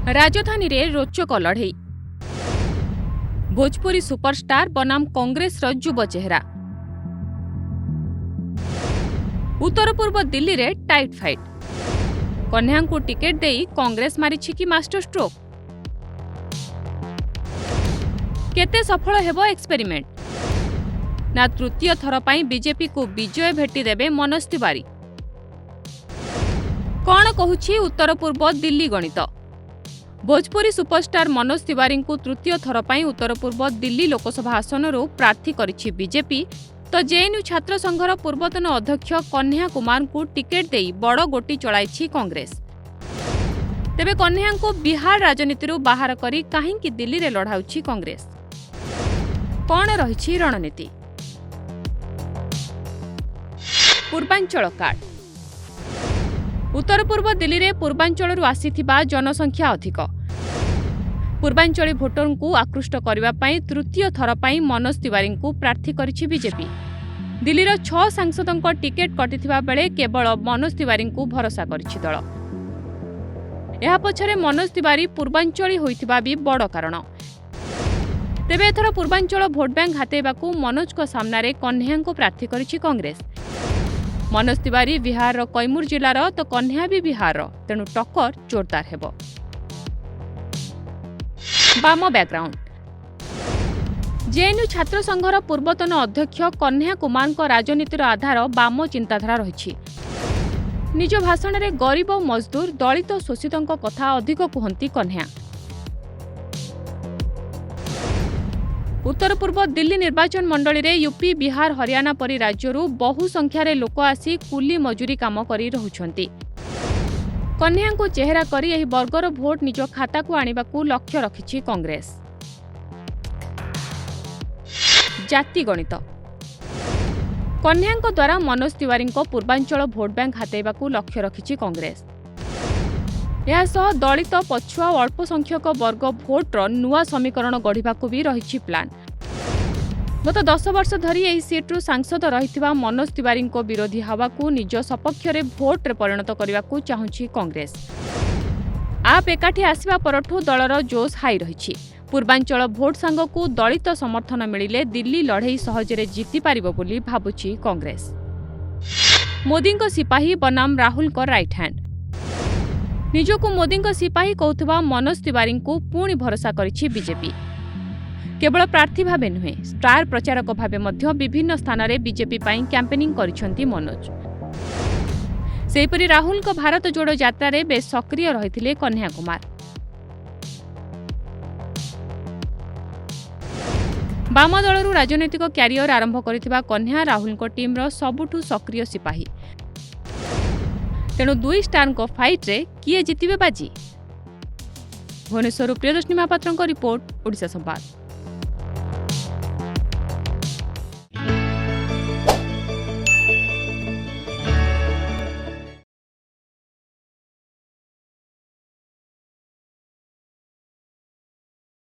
राजधानी रे रोचक लड़ई भोजपुरी सुपरस्टार बनाम कांग्रेस युव चेहरा। उत्तर पूर्व दिल्ली रे टाइट फाइट कन्या को टिकेट देई कांग्रेस मारिछि कि मास्टर स्ट्रोक। केते सफल हेबो एक्सपेरिमेंट ना तृतीय थर पाई बीजेपी को विजय भेटी देबे मनोज तिवारी। कौन कहुछि उत्तर पूर्व दिल्ली गणित। भोजपुरी सुपरस्टार मनोज तिवारी को तृतीय थर पाई उत्तर पूर्व दिल्ली लोकसभा आसनरू प्रार्थी करिछि बीजेपी, तो जेएनयू छात्र संघर पूर्वतन अध्यक्ष कन्हैया कुमार को टिकेट देई बड़ गोटी चलाइछि कांग्रेस। तेबे कन्हैया को बिहार राजनीति बाहर करी काहेकि दिल्ली रे लड़ाउछि कांग्रेस, कौन रहिछि रणनीति। पूर्वांचल कार्ड। उत्तर पूर्व दिल्ली रे पूर्वांचल आसीथिबा जनसंख्या अधिक। पूर्वांचली भोटर को आकृष्ट करने पाई तृतीय थर पाई मनोज तिवारी को प्रार्थी करिछि बीजेपी। दिल्लीर 6 सांसदों टिकेट कटिथिबा बेले केवल मनोज तिवारी को भरोसा करिछि दल। यह पछरे मनोज तिवारी पूर्वांचली होइथिबा भी बड़ कारण। तेबे एथर पूर्वांचल भोट बैंक हातेबाकू मनोज को सामना रे कन्हैया को प्रार्थी करिछि कांग्रेस। मनोज तिवारी बिहार कैमूर जिलार तो कन्हैया भी बिहार, तेणु टक्कर जोरदार हेबो। Balm background. जेएनयू छात्र संघर पूर्वतन अध्यक्ष कन्हैया कुमार को राजनीतिर आधार बाम चिंताधारा रही। निज भाषण में गरीब मजदूर दलित शोषितों कथा अधिक कहती कन्हैया। उत्तर पूर्व दिल्ली निर्वाचन मंडली रे यूपी बिहार हरियाणा परी राज्यरू बहु संख्यारे लोक आसी कुली मजूरी काम करी रहुछंती। कन्हैया को चेहरा करी एही वर्गर भोट निज खाता को आनिबाकू लक्ष्य रखिछि कांग्रेस। जाति गणित। कन्हैया द्वारा मनोज तिवारी को पूर्वांचल भोट बैंक हातेबाकू लक्ष्य रखिछि कांग्रेस। यह सह दलित पछुआ और अल्प संख्यक वर्ग भोटर नुआ समीकरण गढ़िबाकू भी रहिछि प्लान। गत 10 वर्ष धरी एही सीट्रु सांसद रहिथिबा मनोज तिवारी को विरोधी हवा को निज सपक्ष रे भोट रे परिणत करबाकू चाहुछि कांग्रेस। आप एकाठी आसिबा परठू दलर जोश हाई रहिछि। पूर्वांचल भोट सांग को दलित समर्थन मिलिले दिल्ली लड़ई सहजरे जीति पारिबो बोली भाबुछि कांग्रेस। मोदी को सिपाही बनाम राहुल को राइट हैंड। निजको मोदी को सिपाही कहूथबा मनोज तिवारी को पुणी भरोसा करिछि बीजेपी। केवल प्रार्थी भावे नुहे, स्टार प्रचारक भावे मध्य विभिन्न स्थान रे बीजेपी पाई कैंपेनिंग करिछंती मनोज। सेहिपरि राहुल को भारत जोड़ो यात्रा रे बेस सक्रिय रहिथिले कन्हैया कुमार। बाम दलरू राजनैतिक क्यारियर आरंभ करिथिबा कन्हैया राहुल को टीम रो सबुठु सक्रिय सिपाही। तेणु 2 स्टार को फाइट रे किए जितिबे बाजी। भुवनेश्वर प्रियदर्शनी महापात्र रिपोर्ट, ओडिशा संवाद।